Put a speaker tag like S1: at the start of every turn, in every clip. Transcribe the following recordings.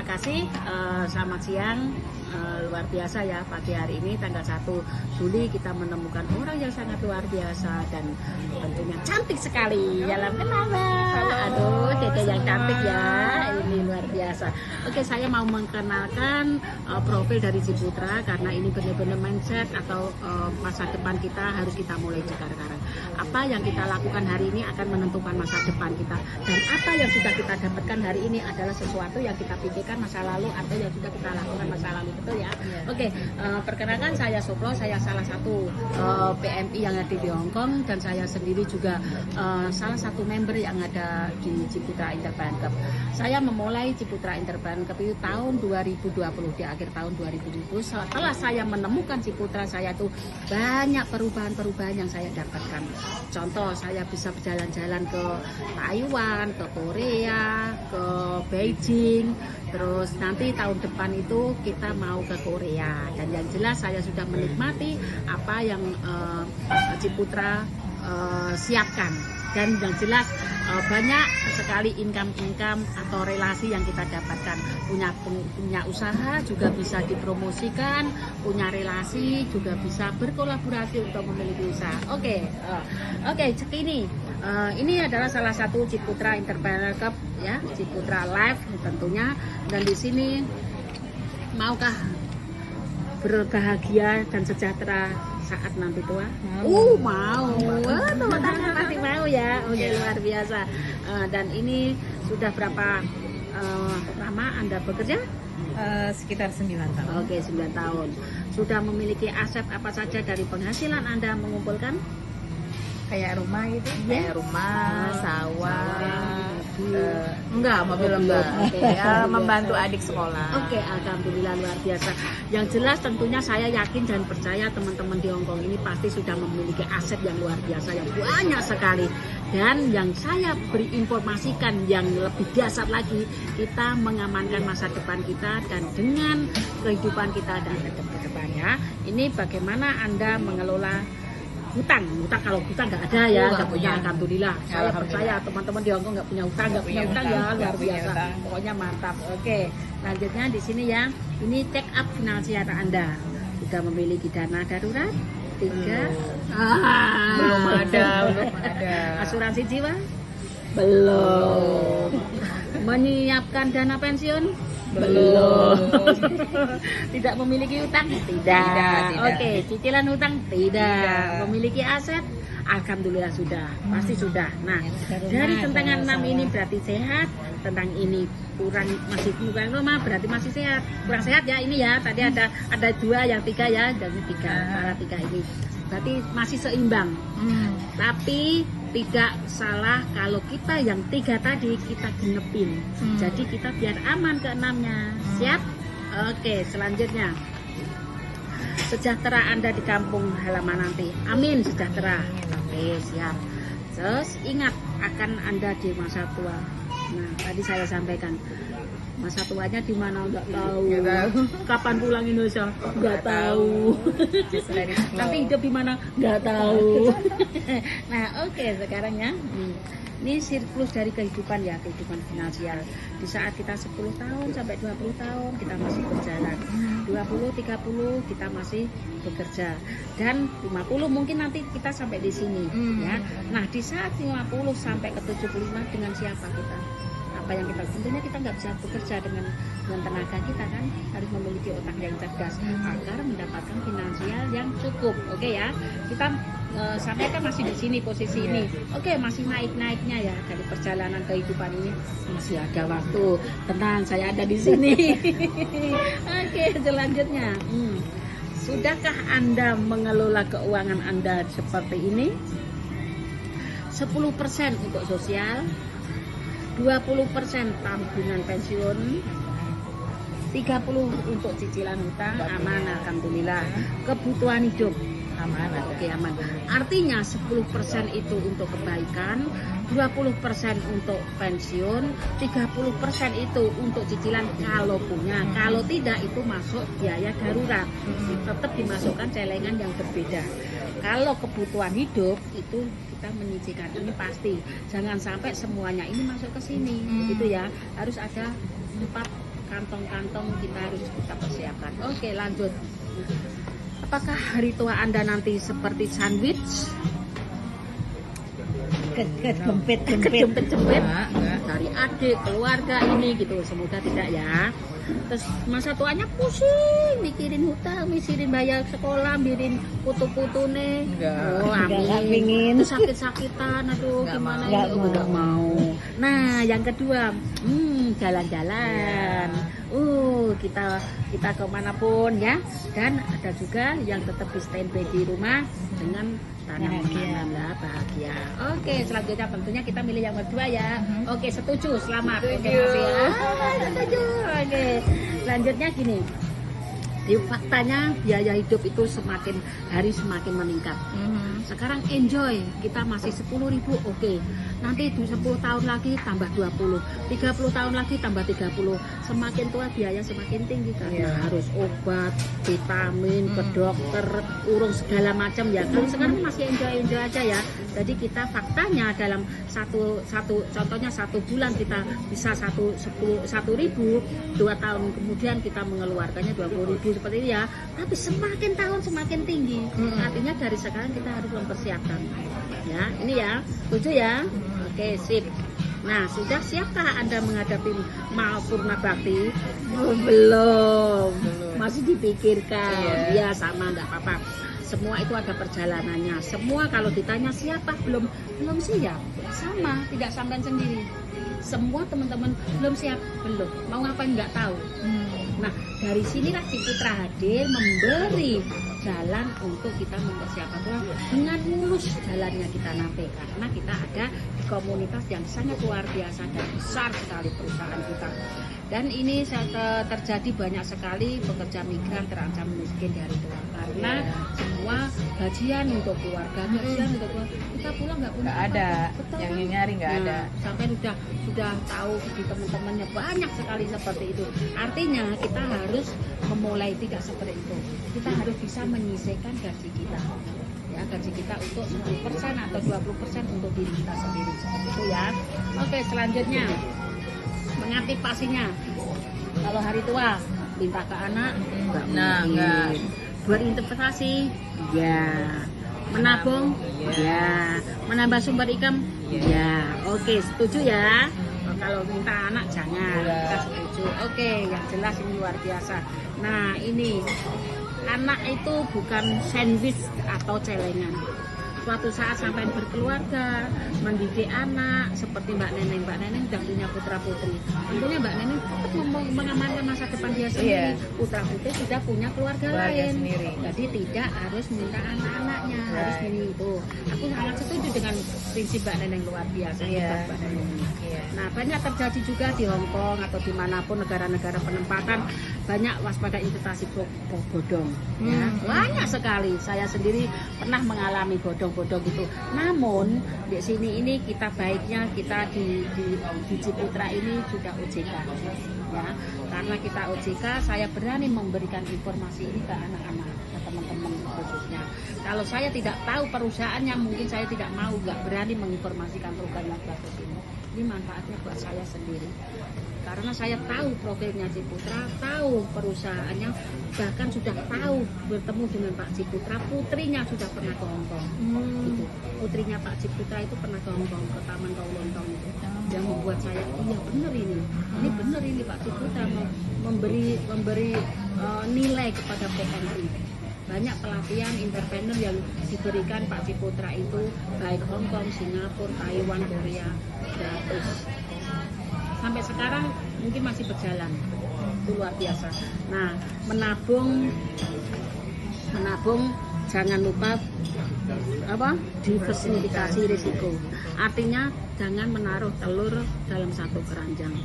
S1: kasih. Selamat siang. Luar biasa ya, pagi hari ini tanggal 1 Juli kita menemukan orang yang sangat luar biasa dan tentunya cantik sekali. Dalam kenapa? Aduh, dede yang cantik ya, ini luar biasa. Oke, saya mau mengenalkan profil dari Ciputra karena ini benar-benar mindset atau masa depan kita harus kita mulai sekarang. Apa yang kita lakukan hari ini akan menentukan masa depan kita, dan apa yang sudah kita dapatkan hari ini adalah sesuatu yang kita pikirkan masa lalu atau yang sudah kita lakukan masa lalu, betul ya? Oke, perkenalkan saya Soplo, saya salah satu PMI yang ada di Hong Kong, dan saya sendiri juga salah satu member yang ada di Ciputra Interbank Cup. Saya memulai Ciputra Interbank Cup itu tahun 2020, di akhir tahun 2020. Setelah saya menemukan Ciputra, saya tuh banyak perubahan-perubahan yang saya dapatkan. Contoh, saya bisa berjalan-jalan ke Taiwan, ke Korea, ke Beijing. Terus nanti tahun depan itu kita mau ke Korea, dan yang jelas saya sudah menikmati apa yang Ciputra siapkan, dan yang jelas banyak sekali income atau relasi yang kita dapatkan. Punya usaha juga bisa dipromosikan, punya relasi juga bisa berkolaborasi untuk memiliki usaha. Oke, cek ini. Ini adalah salah satu Ciputra Interbank Cup ya, Ciputra Live tentunya. Dan di sini maukah berbahagia dan sejahtera saat nanti tua? Mau. Teman-teman pasti mau ya. Oke, luar biasa. Dan ini sudah berapa lama Anda bekerja?
S2: Sekitar 9 tahun.
S1: Oke, 9 tahun. Sudah memiliki aset apa saja dari penghasilan Anda mengumpulkan?
S2: Kayak rumah gitu?
S1: Yeah.
S2: Kayak rumah, sawah.
S1: Enggak,
S2: mobil enggak. Ya, membantu adik sekolah.
S1: Oke, alhamdulillah luar biasa. Yang jelas tentunya saya yakin dan percaya teman-teman di Hong Kong ini pasti sudah memiliki aset yang luar biasa, yang banyak sekali. Dan yang saya beri informasikan yang lebih dasar lagi, kita mengamankan masa depan kita dan dengan kehidupan kita dan ke depan ya. Ini bagaimana Anda mengelola hutang kalau hutang nggak ada ya, nggak punya, alhamdulillah. Saya percaya teman-teman di Hong Kong nggak punya hutang ya, luar biasa. Pokoknya mantap. Oke, selanjutnya di sini ya, ini check up finansial Anda. Sudah memiliki dana darurat? 3?
S2: Belum ada.
S1: Asuransi jiwa? Belum. Menyiapkan dana pensiun? Belum. Tidak memiliki hutang? Tidak. Oke, cicilan hutang? Tidak. Memiliki aset? Alhamdulillah sudah, pasti sudah. Nah, dari tentangan 6 ini berarti sehat, tentang ini masih kurang rumah berarti masih sehat. Kurang sehat ya ini ya. Tadi ada 2 yang 3 ya, jadi 3 ini. Berarti masih seimbang. Tapi tidak salah kalau kita yang 3 tadi kita genepin. Jadi kita biar aman ke 6-nya. Siap? Oke, selanjutnya. Sejahtera Anda di kampung halaman nanti. Amin, sejahtera. Oke, siap. Terus ingat akan Anda di masa tua. Nah, tadi saya sampaikan masa tuanya di mana nggak tahu. Kapan pulang Indonesia nggak tahu. Tapi hidup di mana nggak tahu. Nah, oke, sekarang ya. Ini siklus dari kehidupan ya, kehidupan finansial. Di saat kita 10 tahun sampai 20 tahun kita masih berjalan. 20, 30 kita masih bekerja. Dan 50 mungkin nanti kita sampai di sini ya. Nah, di saat 50 sampai ke 75 dengan siapa kita? Apa yang kita tentunya kita nggak bisa bekerja dengan tenaga kita kan, harus memiliki otak yang cerdas agar mendapatkan finansial yang cukup. Oke ya, kita sampai kan masih di sini posisi ini. Oke, masih naiknya ya dari perjalanan kehidupan ini, masih ada waktu. Tenang, saya ada di sini. Oke, selanjutnya, sudahkah Anda mengelola keuangan Anda seperti ini? 10% untuk sosial, 20% tabungan pensiun, 30 untuk cicilan hutang, aman alhamdulillah. Kebutuhan hidup aman, oke aman. Artinya 10% itu untuk kebaikan, 20% untuk pensiun, 30% itu untuk cicilan kalau punya. Kalau tidak itu masuk biaya darurat. Tetap dimasukkan celengan yang berbeda. Kalau kebutuhan hidup itu kita menyisihkan, ini pasti. Jangan sampai semuanya ini masuk ke sini, gitu ya. Harus ada 4 kantong-kantong kita harus kita persiapkan. Oke, lanjut. Apakah hari tua Anda nanti seperti sandwich? Kejempet-jempet dari adik, keluarga ini gitu. Semoga tidak ya. Terus masa tuanya pusing, mikirin hutang, mikirin bayar sekolah, mikirin putu-putune. Oh, amin. Terus sakit-sakitan, aduh gimana ini? Enggak mau. Nah, yang kedua, jalan-jalan. Kita kemanapun ya. Dan ada juga yang tetap di standby di rumah dengan tanam-menanam lah, bahagia. Oke, selanjutnya tentunya kita milih yang kedua ya. Oke, setuju, selamat. Oke, makasih ya. Setuju. Oke, selanjutnya gini. Di faktanya biaya hidup itu semakin hari semakin meningkat. Sekarang enjoy, kita masih 10.000, oke. Nanti 10 tahun lagi tambah 20, 30 tahun lagi tambah 30. Semakin tua biaya semakin tinggi karena harus obat, vitamin, ke dokter, urung segala macam ya. Kalau sekarang masih enjoy aja ya. Jadi kita faktanya dalam contohnya 1 bulan kita bisa 1.000, 2 tahun kemudian kita mengeluarkannya 20.000 seperti ini ya. Tapi semakin tahun semakin tinggi. Artinya dari sekarang kita harus mempersiapkan. Ya, ini ya. Setuju ya? Oke, sip. Nah, sudah siapkah Anda menghadapi Mahapurna Bakti? Belum. Masih dipikirkan. Ya, sama enggak apa-apa. Semua itu ada perjalanannya. Semua kalau ditanya siapa belum siap. Sama, tidak sampai sendiri. Semua teman-teman belum siap, belum. Mau ngapain nggak tahu. Nah, dari sinilah Ciputra hadir memberi jalan untuk kita mempersiapkan dengan mulus jalannya kita nanti, karena kita ada di komunitas yang sangat luar biasa dan besar sekali perusahaan kita. Dan ini terjadi banyak sekali pekerja migran terancam miskin di hari tua karena semua gajian untuk keluarga, kita pulang nggak punya
S2: ada.
S1: Betul,
S2: yang
S1: kan?
S2: nyari nggak ada.
S1: Sampai sudah tahu di teman-temannya banyak sekali seperti itu. Artinya kita harus memulai tidak seperti itu. Kita harus bisa menyisihkan gaji kita. Ya, gaji kita untuk 10% atau 20% untuk diri kita sendiri seperti itu ya. Oke, selanjutnya mengantisipasinya. Kalau hari tua minta ke anak enggak. Buat investasi ya. Menabung ya. Menambah sumber income ya. Oke, setuju ya. Kalau minta anak jangan, kita setuju. Oke, yang jelas ini luar biasa. Nah, ini anak itu bukan sandwich atau celengan. Suatu saat sampai berkeluarga, mendidik anak seperti Mbak Neneng sudah punya putra putri. Tentunya Mbak Neneng tetap mengamankan masa depan dia sendiri. Putra putri sudah punya keluarga lain sendiri. Jadi tidak harus minta anak-anaknya, harus ini itu. Aku sangat setuju dengan prinsip Mbak Neneng luar biasa. Mbak Neneng. Nah, banyak terjadi juga di Hong Kong atau dimanapun negara-negara penempatan, banyak waspada investasi bodong. Ya. Banyak sekali. Saya sendiri pernah mengalami bodong gitu. Namun di sini ini kita baiknya kita di Ciputra ini sudah OJK ya. Karena kita OJK, saya berani memberikan informasi ini ke anak-anak, ke teman-teman khususnya. Kalau saya tidak tahu perusahaannya, mungkin saya tidak mau, nggak berani menginformasikan program yang bagus ini. Ini manfaatnya buat saya sendiri. Karena saya tahu profilnya Ciputra, tahu perusahaannya, bahkan sudah tahu bertemu dengan Pak Ciputra, putrinya sudah pernah ke Hong Kong. Gitu. Putrinya Pak Ciputra itu pernah ke Hong Kong, ke Taman Kowlontong itu. Yang membuat saya, iya benar ini benar ini Pak Ciputra memberi nilai kepada PNI. Banyak pelatihan entrepreneur yang diberikan Pak Ciputra itu, baik Hong Kong, Singapura, Taiwan, Korea, gratis. Sampai sekarang mungkin masih berjalan. Itu luar biasa. Nah, menabung jangan lupa diversifikasi risiko. Artinya jangan menaruh telur dalam satu keranjang.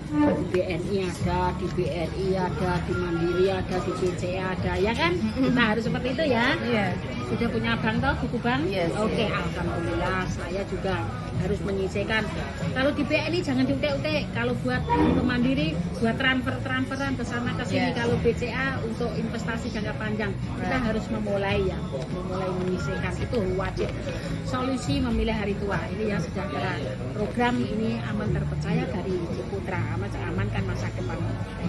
S1: Di BNI ada, di BRI ada, di Mandiri ada, di BCA ada, ya kan? Kita harus seperti itu ya. Sudah punya bank toh, buku bank?
S2: Yes,
S1: Oke,
S2: yes.
S1: alhamdulillah. Saya juga harus menyisihkan. Kalau di BNI jangan diutek-utek. Kalau buat untuk mandiri, buat transferan ke sana ke sini.
S2: Yes.
S1: Kalau BCA untuk investasi jangka panjang, kita
S2: Right.
S1: harus memulai menyisihkan. Itu wajib. Solusi memilih hari tua. Ini ya sejahtera. Program ini aman terpercaya dari Ciputra. Amankan masa depan.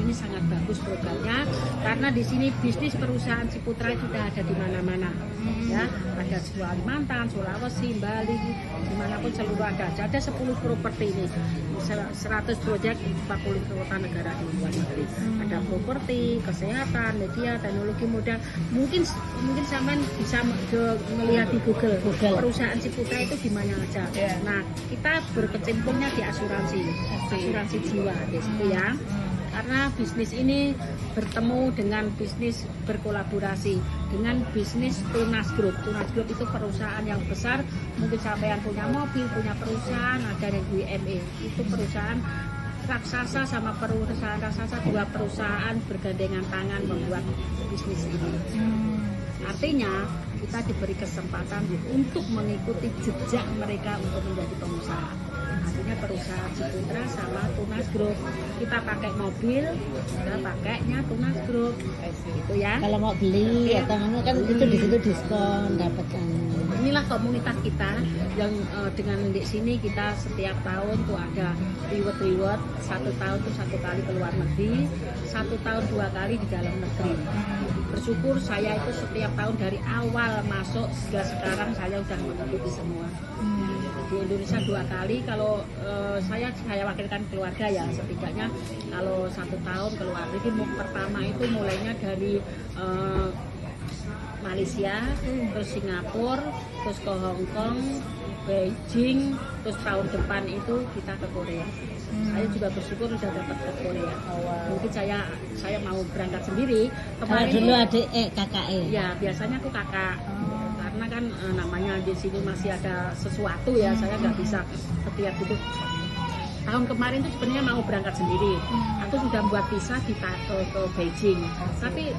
S1: Ini sangat bagus programnya karena di sini bisnis perusahaan Ciputra sudah ada di mana-mana. Ya, ada di Kalimantan, Sulawesi, Bali, dimanapun seluruh ada 10 properti ini, 100 proyek 40 kota negara di luar negeri. Ada properti, kesehatan, media, teknologi muda. Mungkin sampean bisa melihat di Google. Perusahaan Ciputra itu di mana aja.
S2: Yeah.
S1: Nah, kita berkecimpungnya di asuransi jiwa di situ ya. Karena bisnis ini bertemu dengan bisnis berkolaborasi dengan bisnis Tunas Group. Tunas Group itu perusahaan yang besar, mungkin sampean punya mobil, punya perusahaan, ada yang UME. Itu perusahaan raksasa sama perusahaan raksasa, dua perusahaan bergandengan tangan membuat bisnis ini. Artinya kita diberi kesempatan untuk mengikuti jejak mereka untuk menjadi pengusaha. Artinya perusahaan Ciputra sama Tunas Group. Kita pakai mobil, kita pakainya Tunas Group. Itu ya.
S3: Kalau mau beli atau kan itu di situ diskon dapat kan.
S1: Inilah komunitas kita yang dengan di sini kita setiap tahun tuh ada reward. 1 tahun tuh 1 kali ke luar negeri, 1 tahun 2 kali di dalam negeri. Bersyukur saya itu setiap tahun dari awal masuk hingga sekarang saya sudah mengikuti semua. Di Indonesia 2 kali, kalau saya wakilkan keluarga ya, setidaknya kalau 1 tahun ke luar negeri. Pertama itu mulainya dari Malaysia, terus Singapura, terus ke Hong Kong, Beijing, terus tahun depan itu kita ke Korea. Saya juga bersyukur sudah dapat ke Korea. Mungkin saya mau berangkat sendiri.
S3: Kalau dulu adik kakak
S1: Ya biasanya aku kakak. Karena kan namanya di sini masih ada sesuatu ya, saya nggak bisa setiap itu. Tahun kemarin tuh sebenarnya mau berangkat sendiri. Aku sudah buat visa ke Beijing, tapi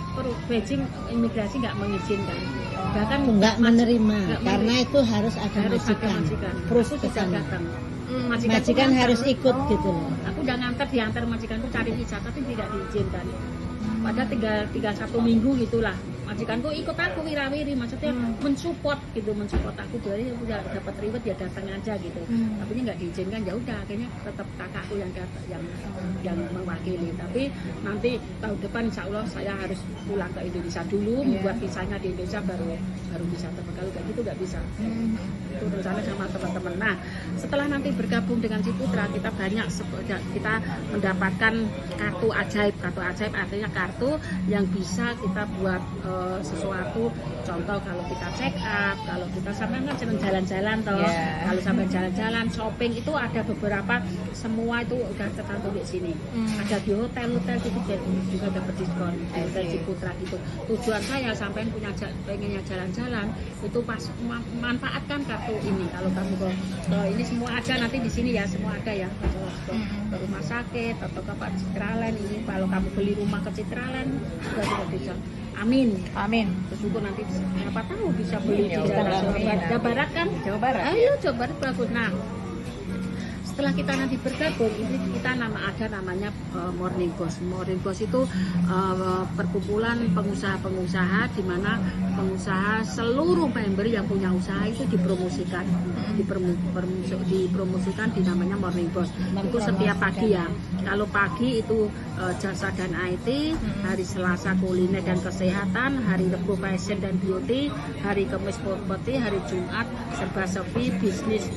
S1: Beijing imigrasi nggak mengizinkan. Bahkan
S3: nggak menerima
S1: nggak
S3: karena itu harus ada majikan. Terus
S1: Aku
S3: ke
S1: sudah
S3: sana.
S1: datang.
S3: Majikan harus ikut gitu loh.
S1: Aku udah diantar majikanku cari visa, tapi tidak diizinkan. Pada 31 minggu gitulah. Majikanku ikut aku wirawiri, maksudnya mensupport aku, jadi udah dapat reward ya datang aja gitu. Tapi nggak diizinkan, ya udah akhirnya tetap kakakku yang mewakili. Tapi nanti tahun depan insya Allah saya harus pulang ke Indonesia dulu, membuat visanya di Indonesia baru bisa terbang. Kalau kayak gitu nggak bisa. Itu rencana sama teman-teman. Nah, setelah nanti bergabung dengan Ciputra, kita mendapatkan kartu ajaib. Kartu ajaib artinya kartu yang bisa kita buat sesuatu. Contoh kalau kita check up, kalau kita sampai kan jalan-jalan toh, kalau sampai jalan-jalan shopping itu ada beberapa, semua itu udah tercantum di sini. Ada di hotel itu juga dapat diskon. Hotel Ciputra gitu. Tujuan saya sampai pengennya jalan-jalan itu pas manfaatkan kartu ini. Kalau kamu ini semua ada nanti di sini ya, semua ada ya. Ke rumah sakit atau ke Citraland ini, kalau kamu beli rumah ke Citraland juga bisa. Amin. Bersyukur nanti siapa tahu bisa beli di Jawa Barat kan?
S2: Jawa Barat.
S1: Ayo Jawa Barat bagus. Nah, setelah kita nanti bergabung, ini kita ada namanya Morning Boss. Morning Boss itu perkumpulan pengusaha-pengusaha di mana pengusaha seluruh member yang punya usaha itu dipromosikan di namanya Morning Boss. Itu setiap pagi ya. Kalau pagi itu jasa dan IT, hari Selasa kuliner dan kesehatan, hari Rabu fashion dan beauty, hari Kamis properti, hari Jumat serba servi bisnis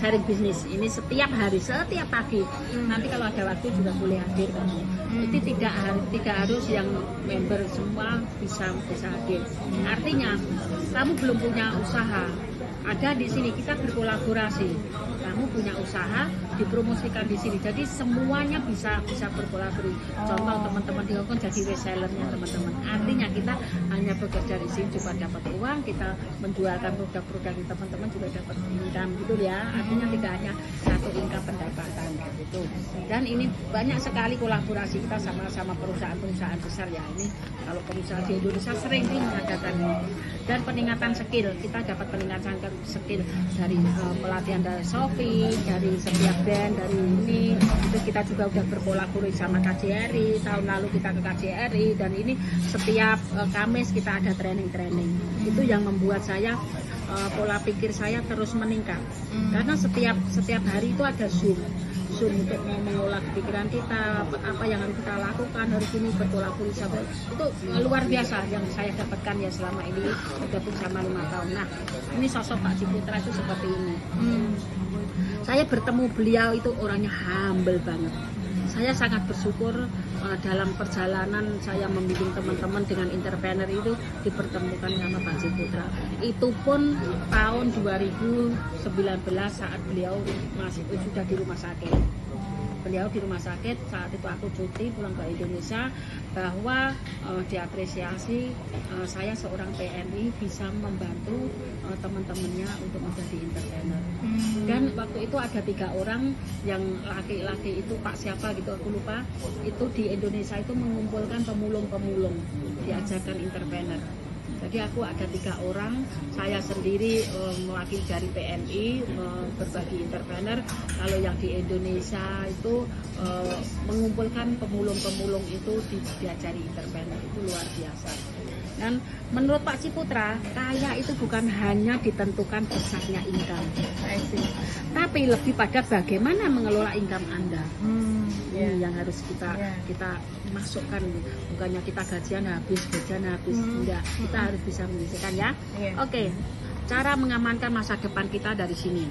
S1: sharing bisnis. Ini setiap hari, setiap pagi. Nanti kalau ada waktu juga boleh hadir kan. Itu tidak harus yang member semua bisa hadir. Artinya kamu belum punya usaha, ada di sini kita berkolaborasi. Nah, kamu punya usaha dipromosikan di sini. Jadi semuanya bisa berkolaborasi. Contoh teman-teman di Hongkong jadi resellernya teman-teman. Artinya kita hanya bekerja di sini cuma dapat uang, kita menjualkan produk-produk di teman-teman juga dapat income gitu ya. Artinya tidak hanya satu income pendapatan gitu. Dan ini banyak sekali kolaborasi kita sama perusahaan-perusahaan besar ya. Ini kalau perusahaan di Indonesia sering sih mengadakan ini. Dan peningkatan skill, kita dapat peningkatan skill dari pelatihan dari Sophie, dari setiap band, dari ini. Itu kita juga udah berkolaborasi sama KJRI. Tahun lalu kita ke KJRI dan ini setiap Kamis kita ada training-training. Itu yang membuat saya pola pikir saya terus meningkat. Karena setiap hari itu ada Zoom untuk mengolah pikiran kita, apa yang harus kita lakukan, harus ini berkolaborasi sampai itu luar biasa yang saya dapatkan ya selama ini udah bersama 5 tahun. Nah, ini sosok Pak Ciputra itu seperti ini. Saya bertemu beliau itu orangnya humble banget. Saya sangat bersyukur dalam perjalanan saya membimbing teman-teman dengan entrepreneur itu dipertemukan sama Pak Ciputra. Itu pun tahun 2019 saat beliau masih sudah di rumah sakit. Beliau di rumah sakit, saat itu aku cuti pulang ke Indonesia, bahwa diapresiasi saya seorang PNI bisa membantu teman-temannya untuk menjadi entrepreneur. Dan waktu itu ada 3 orang yang laki-laki itu Pak siapa gitu aku lupa, itu di Indonesia itu mengumpulkan pemulung-pemulung, diajarkan entrepreneur. Jadi aku ada 3 orang, saya sendiri mewakili dari PNI berbagi entrepreneur. Kalau yang di Indonesia itu mengumpulkan pemulung-pemulung itu diajari entrepreneur, itu luar biasa. Dan menurut Pak Ciputra, kaya itu bukan hanya ditentukan besarnya income, tapi lebih pada bagaimana mengelola income Anda. Ini yang harus kita masukkan, bukannya kita gajian habis, enggak, kita harus bisa menyisihkan ya. Oke, cara mengamankan masa depan kita dari sini.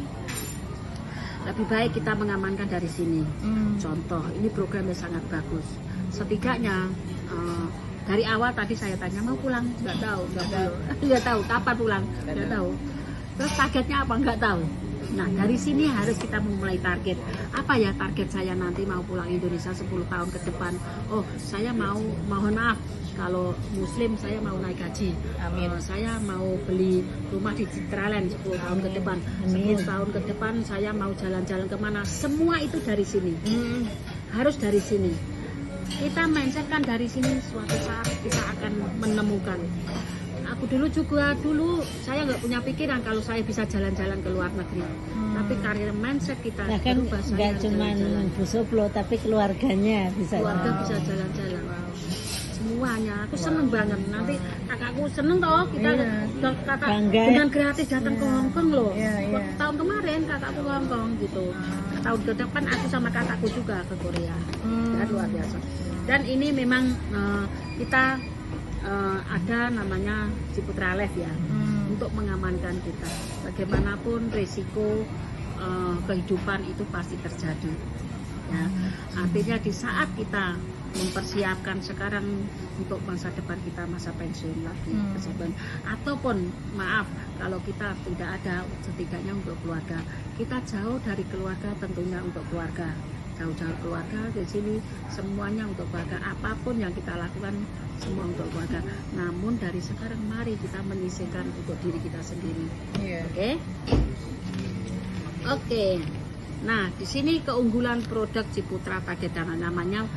S1: Lebih baik kita mengamankan dari sini. Contoh, ini programnya sangat bagus. Setidaknya dari awal tadi saya tanya mau pulang, nggak tahu kapan pulang, nggak tahu. Terus targetnya apa, nggak tahu. Nah, dari sini harus kita memulai target. Apa ya target saya nanti mau pulang Indonesia 10 tahun ke depan? Oh, saya mohon maaf, kalau Muslim saya mau naik haji. Saya mau beli rumah di Citraland 10 tahun ke depan. 10 tahun ke depan saya mau jalan-jalan kemana. Semua itu dari sini. Harus dari sini. Kita mindsetkan dari sini, suatu saat kita akan menemukan. Aku dulu saya nggak punya pikiran kalau saya bisa jalan-jalan ke luar negeri. Tapi karir mindset kita
S3: bahkan nggak cuma Bu Soplo tapi keluarganya bisa
S1: jalan-jalan. Semuanya aku seneng banget. Nanti kakakku seneng toh kita kakak dengan gratis datang ke Hongkong loh. Tahun kemarin kakakku ke Hongkong gitu. Tahun ke depan aku sama kakakku juga ke Korea. Dan luar biasa. Dan ini memang kita ada namanya Ciputra Life ya, untuk mengamankan kita. Bagaimanapun risiko kehidupan itu pasti terjadi. Ya, artinya di saat kita mempersiapkan sekarang untuk masa depan kita, masa pensiun lagi, ataupun maaf kalau kita tidak ada, setidaknya untuk keluarga. Kita jauh dari keluarga, tentunya untuk keluarga. Jauh-jauh keluarga di sini semuanya untuk keluarga, apapun yang kita lakukan semua untuk keluarga. Namun dari sekarang mari kita menyisihkan untuk diri kita sendiri. Oke. Nah, di sini keunggulan produk Ciputra Target Dana, namanya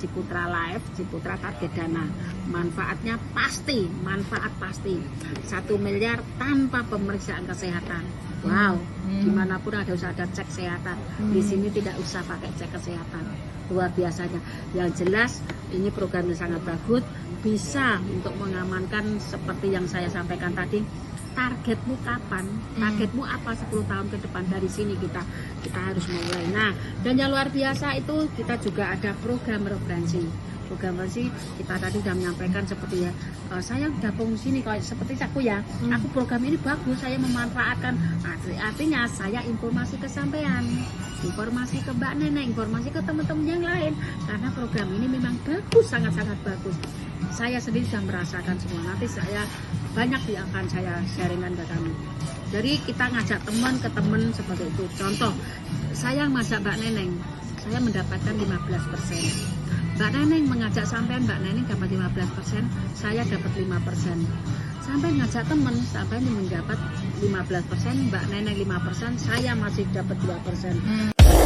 S1: Ciputra Life, Ciputra Target Dana. Manfaat pasti. 1 miliar tanpa pemeriksaan kesehatan. Wow, dimanapun harus ada cek kesehatan. Di sini tidak usah pakai cek kesehatan. Luar biasanya. Yang jelas ini programnya sangat bagus, bisa untuk mengamankan seperti yang saya sampaikan tadi. Targetmu kapan? Targetmu apa 10 tahun ke depan? Dari sini kita harus mulai. Nah, dan yang luar biasa itu kita juga ada program referensi. Program referensi kita tadi sudah menyampaikan seperti ya, saya gabung sini kalau seperti aku ya. Aku program ini bagus, saya memanfaatkan. Artinya saya informasi ke sampean, informasi ke Mbak Nenek, informasi ke teman-teman yang lain, karena program ini memang bagus, sangat-sangat bagus. saya sendiri sudah merasakan semua. Nanti saya banyak yang akan saya sharingkan ke kamu. Jadi kita ngajak teman ke teman seperti itu. Contoh, saya ngajak Mbak Neneng, saya mendapatkan 15%. Mbak Neneng mengajak sampean, Mbak Neneng dapat 15%, saya dapat 5%. Sampai ngajak teman, sampai mendapat 15%, Mbak Neneng 5%, saya masih dapat 2%.